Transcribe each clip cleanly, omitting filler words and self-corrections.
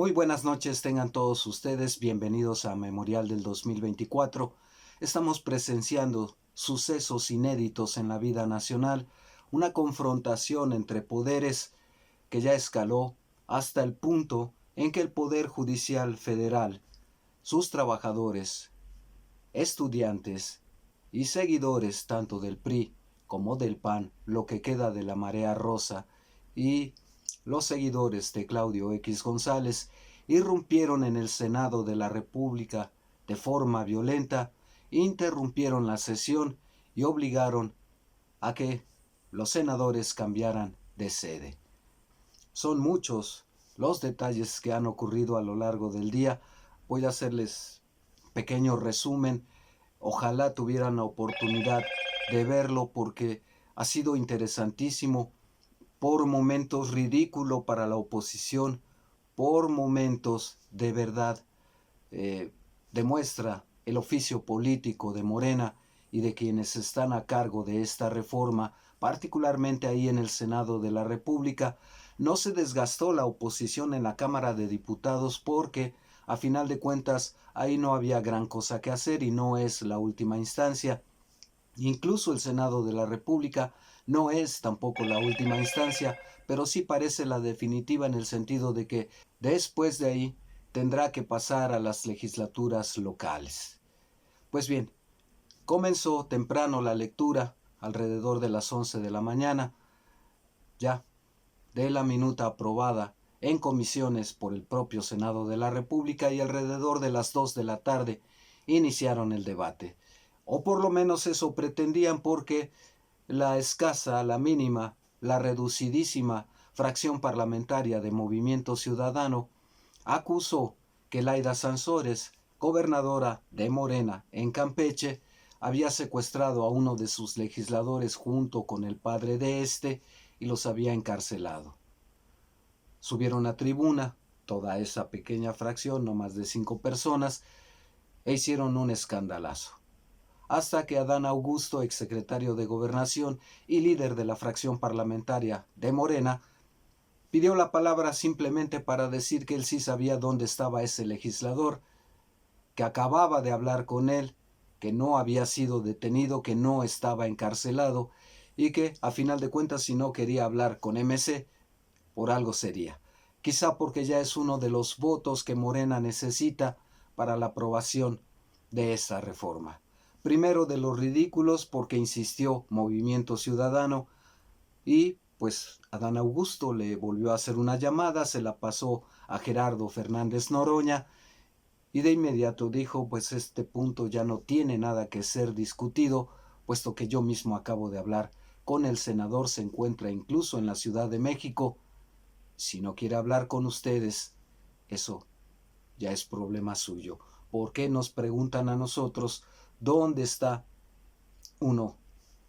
Muy buenas noches tengan todos ustedes, bienvenidos a Memorial del 2024. Estamos presenciando sucesos inéditos en la vida nacional, una confrontación entre poderes que ya escaló hasta el punto en que el Poder Judicial Federal, sus trabajadores, estudiantes y seguidores tanto del PRI como del PAN, lo que queda de la Marea Rosa, y los seguidores de Claudio X González irrumpieron en el Senado de la República de forma violenta, interrumpieron la sesión y obligaron a que los senadores cambiaran de sede. Son muchos los detalles que han ocurrido a lo largo del día. Voy a hacerles pequeño resumen. Ojalá tuvieran la oportunidad de verlo porque ha sido interesantísimo, por momentos ridículo para la oposición, por momentos de verdad demuestra el oficio político de Morena y de quienes están a cargo de esta reforma, particularmente ahí en el Senado de la República. No se desgastó la oposición en la Cámara de Diputados porque, a final de cuentas, ahí no había gran cosa que hacer y no es la última instancia. Incluso el Senado de la República no es tampoco la última instancia, pero sí parece la definitiva en el sentido de que después de ahí tendrá que pasar a las legislaturas locales. Pues bien, comenzó temprano la lectura, alrededor de las 11 de la mañana, ya de la minuta aprobada en comisiones por el propio Senado de la República, y alrededor de las 2 de la tarde iniciaron el debate. O por lo menos eso pretendían, porque la escasa, la mínima, la reducidísima fracción parlamentaria de Movimiento Ciudadano acusó que Laida Sansores, gobernadora de Morena en Campeche, había secuestrado a uno de sus legisladores junto con el padre de este y los había encarcelado. Subieron a tribuna toda esa pequeña fracción, no más de 5 personas, e hicieron un escandalazo. Hasta que Adán Augusto, exsecretario de Gobernación y líder de la fracción parlamentaria de Morena, pidió la palabra simplemente para decir que él sí sabía dónde estaba ese legislador, que acababa de hablar con él, que no había sido detenido, que no estaba encarcelado y que, a final de cuentas, si no quería hablar con MC, por algo sería. Quizá porque ya es uno de los votos que Morena necesita para la aprobación de esa reforma. Primero de los ridículos, porque insistió Movimiento Ciudadano y pues Adán Augusto le volvió a hacer una llamada, se la pasó a Gerardo Fernández Noroña y de inmediato dijo: pues este punto ya no tiene nada que ser discutido, puesto que yo mismo acabo de hablar con el senador, se encuentra incluso en la Ciudad de México. Si no quiere hablar con ustedes, eso ya es problema suyo. ¿Por qué nos preguntan a nosotros dónde está uno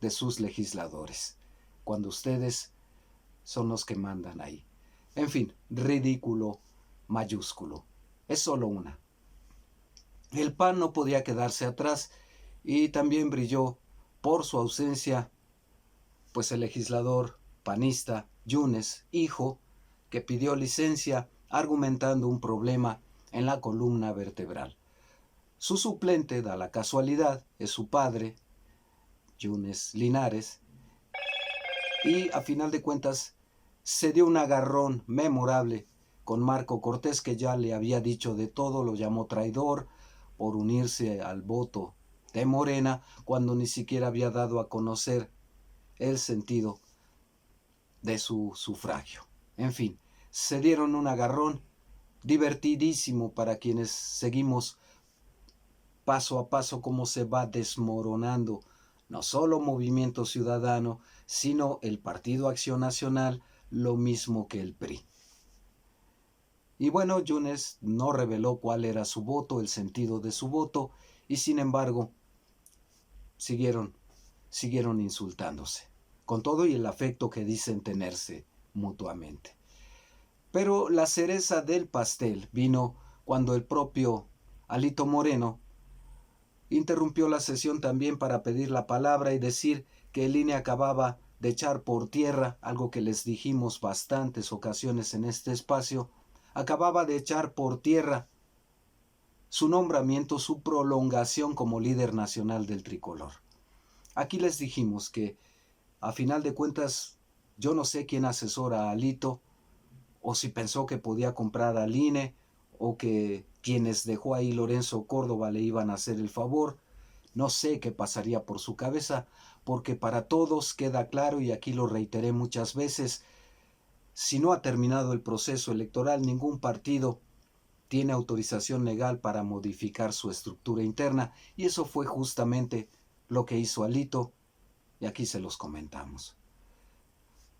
de sus legisladores, cuando ustedes son los que mandan ahí? En fin, ridículo mayúsculo. Es solo una. El PAN no podía quedarse atrás y también brilló por su ausencia, pues el legislador panista Yunes, hijo, que pidió licencia argumentando un problema en la columna vertebral. Su suplente, da la casualidad, es su padre, Yunes Linares, y a final de cuentas se dio un agarrón memorable con Marco Cortés, que ya le había dicho de todo, lo llamó traidor por unirse al voto de Morena cuando ni siquiera había dado a conocer el sentido de su sufragio. En fin, se dieron un agarrón divertidísimo para quienes seguimos paso a paso cómo se va desmoronando no solo Movimiento Ciudadano, sino el Partido Acción Nacional, lo mismo que el PRI. Y bueno, Yunes no reveló cuál era su voto, el sentido de su voto, y sin embargo siguieron insultándose, con todo y el afecto que dicen tenerse mutuamente. Pero la cereza del pastel vino cuando el propio Alito Moreno interrumpió la sesión también para pedir la palabra y decir que el INE acababa de echar por tierra algo que les dijimos bastantes ocasiones en este espacio, acababa de echar por tierra su nombramiento, su prolongación como líder nacional del tricolor. Aquí les dijimos que, a final de cuentas, yo no sé quién asesora a Alito, o si pensó que podía comprar al INE, o que quienes dejó ahí Lorenzo Córdoba le iban a hacer el favor. No sé qué pasaría por su cabeza, porque para todos queda claro, y aquí lo reiteré muchas veces, si no ha terminado el proceso electoral, ningún partido tiene autorización legal para modificar su estructura interna, y eso fue justamente lo que hizo Alito, y aquí se los comentamos.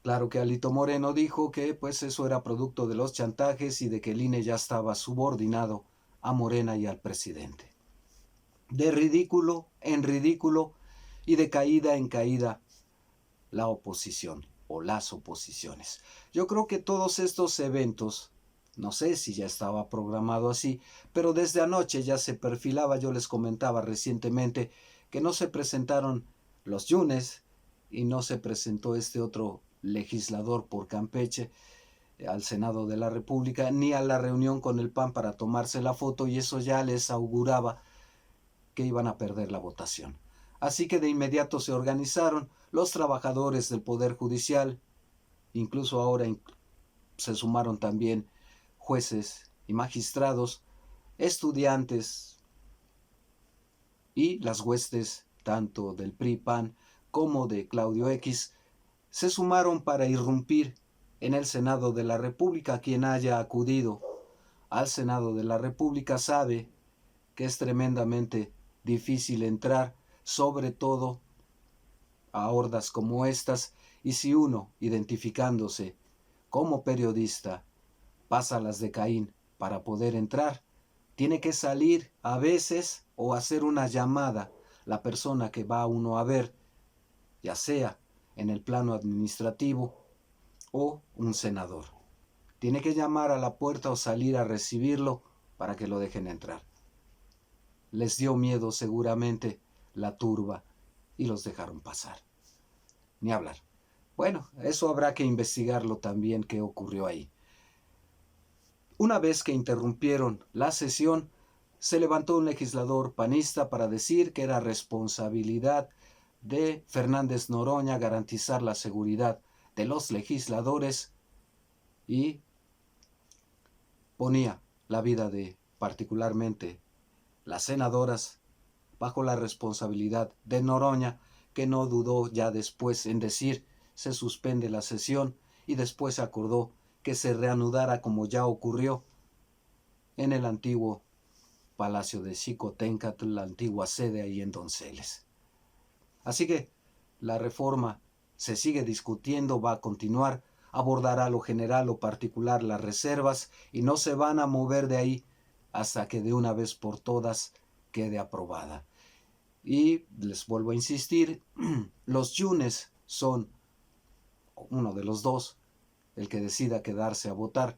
Claro que Alito Moreno dijo que pues eso era producto de los chantajes y de que el INE ya estaba subordinado a Morena y al presidente. De ridículo en ridículo y de caída en caída la oposición o las oposiciones. Yo creo que todos estos eventos, no sé si ya estaba programado así, pero desde anoche ya se perfilaba. Yo les comentaba recientemente que no se presentaron los Yunes y no se presentó este otro legislador por Campeche al Senado de la República, ni a la reunión con el PAN para tomarse la foto, y eso ya les auguraba que iban a perder la votación. Así que de inmediato se organizaron los trabajadores del Poder Judicial, incluso ahora se sumaron también jueces y magistrados, estudiantes y las huestes tanto del PRI-PAN como de Claudio X, se sumaron para irrumpir en el Senado de la República. Quien haya acudido al Senado de la República sabe que es tremendamente difícil entrar, sobre todo a hordas como estas, y si uno, identificándose como periodista, pasa las de Caín para poder entrar, tiene que salir a veces o hacer una llamada. La persona que va uno a ver, ya sea en el plano administrativo o un senador, tiene que llamar a la puerta o salir a recibirlo para que lo dejen entrar. Les dio miedo seguramente la turba y los dejaron pasar. Ni hablar. Bueno, eso habrá que investigarlo también, qué ocurrió ahí. Una vez que interrumpieron la sesión, se levantó un legislador panista para decir que era responsabilidad de Fernández Noroña garantizar la seguridad de los legisladores, y ponía la vida de particularmente las senadoras bajo la responsabilidad de Noroña, que no dudó ya después en decir se suspende la sesión, y después acordó que se reanudara, como ya ocurrió, en el antiguo Palacio de Xicoténcatl, la antigua sede ahí en Donceles. Así que la reforma se sigue discutiendo, va a continuar, abordará lo general o particular, las reservas, y no se van a mover de ahí hasta que de una vez por todas quede aprobada. Y les vuelvo a insistir, los Yunes son uno de los dos, el que decida quedarse a votar,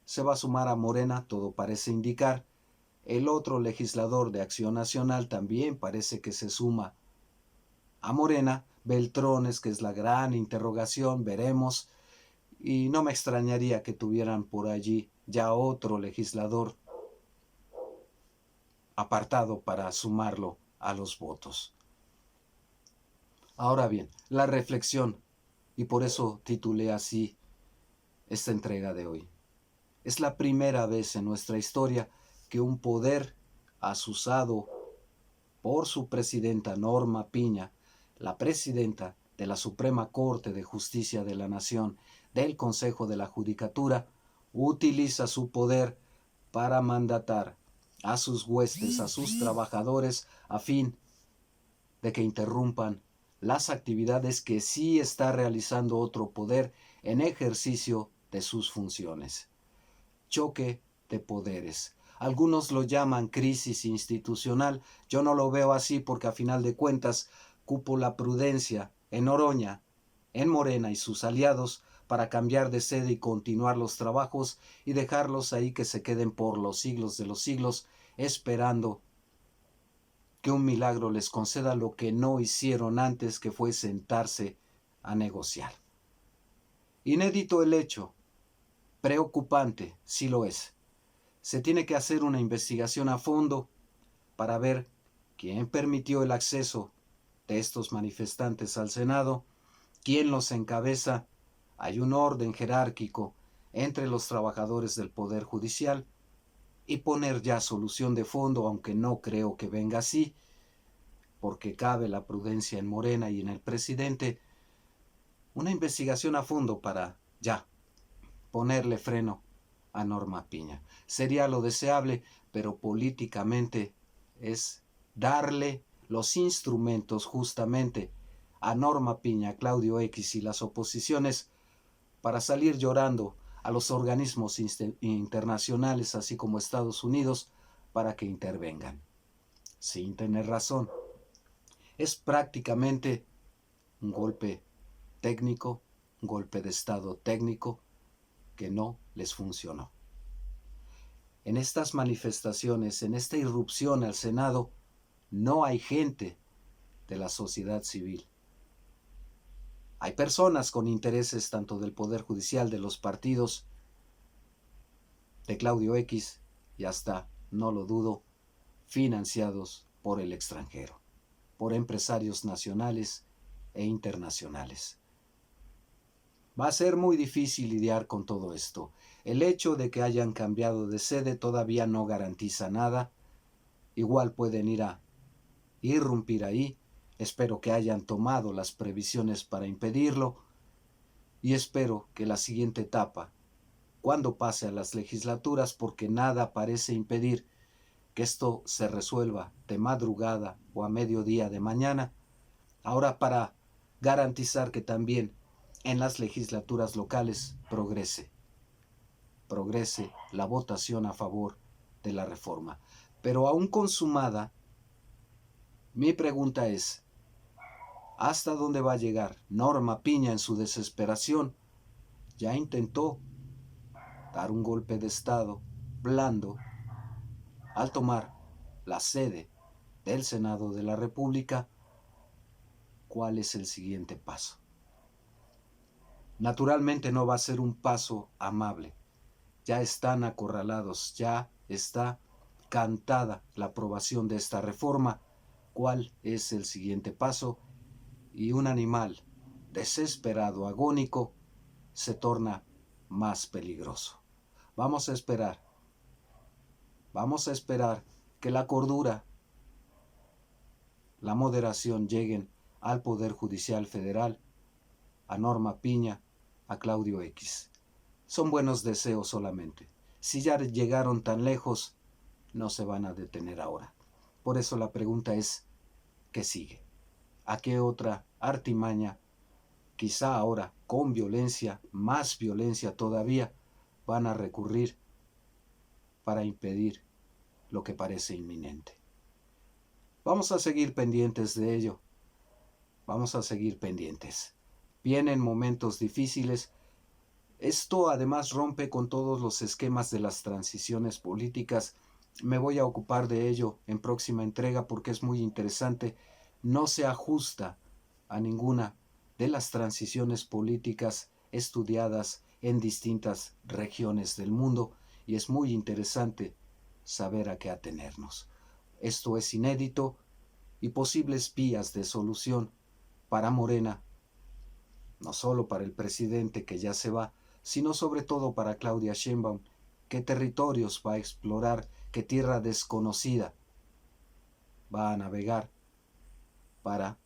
se va a sumar a Morena, todo parece indicar. El otro legislador de Acción Nacional también parece que se suma a Morena. Beltrones, que es la gran interrogación, veremos. Y no me extrañaría que tuvieran por allí ya otro legislador apartado para sumarlo a los votos. Ahora bien, la reflexión, y por eso titulé así esta entrega de hoy. Es la primera vez en nuestra historia que un poder asusado por su presidenta Norma Piña, la presidenta de la Suprema Corte de Justicia de la Nación, del Consejo de la Judicatura, utiliza su poder para mandatar a sus huestes, a sus trabajadores, a fin de que interrumpan las actividades que sí está realizando otro poder en ejercicio de sus funciones. Choque de poderes. Algunos lo llaman crisis institucional. Yo no lo veo así, porque a final de cuentas cupo la prudencia en Noroña, en Morena y sus aliados para cambiar de sede y continuar los trabajos y dejarlos ahí que se queden por los siglos de los siglos, esperando que un milagro les conceda lo que no hicieron antes, que fue sentarse a negociar. Inédito el hecho Preocupante, sí lo es. Se tiene que hacer una investigación a fondo para ver quién permitió el acceso de estos manifestantes al Senado, quién los encabeza. Hay un orden jerárquico entre los trabajadores del Poder Judicial y poner ya solución de fondo, aunque no creo que venga así, porque cabe la prudencia en Morena y en el presidente, una investigación a fondo para ya ponerle freno a Norma Piña. Sería lo deseable, pero políticamente es darle los instrumentos justamente a Norma Piña, Claudio X y las oposiciones para salir llorando a los organismos internacionales, así como Estados Unidos, para que intervengan. Sin tener razón. Es prácticamente un golpe técnico, un golpe de Estado técnico que no les funcionó. En estas manifestaciones, en esta irrupción al Senado, no hay gente de la sociedad civil. Hay personas con intereses tanto del Poder Judicial, de los partidos, de Claudio X y hasta, no lo dudo, financiados por el extranjero, por empresarios nacionales e internacionales. Va a ser muy difícil lidiar con todo esto. El hecho de que hayan cambiado de sede todavía no garantiza nada. Igual pueden ir a irrumpir ahí. Espero que hayan tomado las previsiones para impedirlo. Y espero que la siguiente etapa, cuando pase a las legislaturas, porque nada parece impedir que esto se resuelva de madrugada o a mediodía de mañana, ahora para garantizar que también en las legislaturas locales progrese la votación a favor de la reforma. Pero aún consumada, mi pregunta es, ¿hasta dónde va a llegar Norma Piña en su desesperación? Ya intentó dar un golpe de Estado blando al tomar la sede del Senado de la República. ¿Cuál es el siguiente paso? Naturalmente no va a ser un paso amable. Ya están acorralados, ya está cantada la aprobación de esta reforma. ¿Cuál es el siguiente paso? Y un animal desesperado, agónico, se torna más peligroso. Vamos a esperar que la cordura, la moderación lleguen al Poder Judicial Federal, a Norma Piña, a Claudio X. Son buenos deseos solamente. Si ya llegaron tan lejos, no se van a detener ahora. Por eso la pregunta es, ¿qué sigue? ¿A qué otra artimaña, quizá ahora con violencia, más violencia todavía, van a recurrir para impedir lo que parece inminente? Vamos a seguir pendientes de ello. Vamos a seguir pendientes. Vienen momentos difíciles. Esto además rompe con todos los esquemas de las transiciones políticas. Me voy a ocupar de ello en próxima entrega porque es muy interesante. No se ajusta a ninguna de las transiciones políticas estudiadas en distintas regiones del mundo y es muy interesante saber a qué atenernos. Esto es inédito y posibles vías de solución para Morena, no solo para el presidente que ya se va, sino sobre todo para Claudia Sheinbaum. ¿Qué territorios va a explorar? ¿Qué tierra desconocida va a navegar para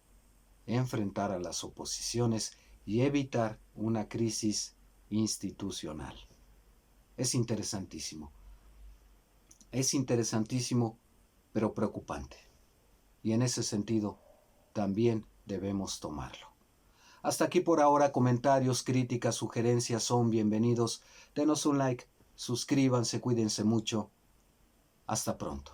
enfrentar a las oposiciones y evitar una crisis institucional? Es interesantísimo, pero preocupante. Y en ese sentido, también debemos tomarlo. Hasta aquí por ahora. Comentarios, críticas, sugerencias son bienvenidos. Denos un like, suscríbanse, cuídense mucho. Hasta pronto.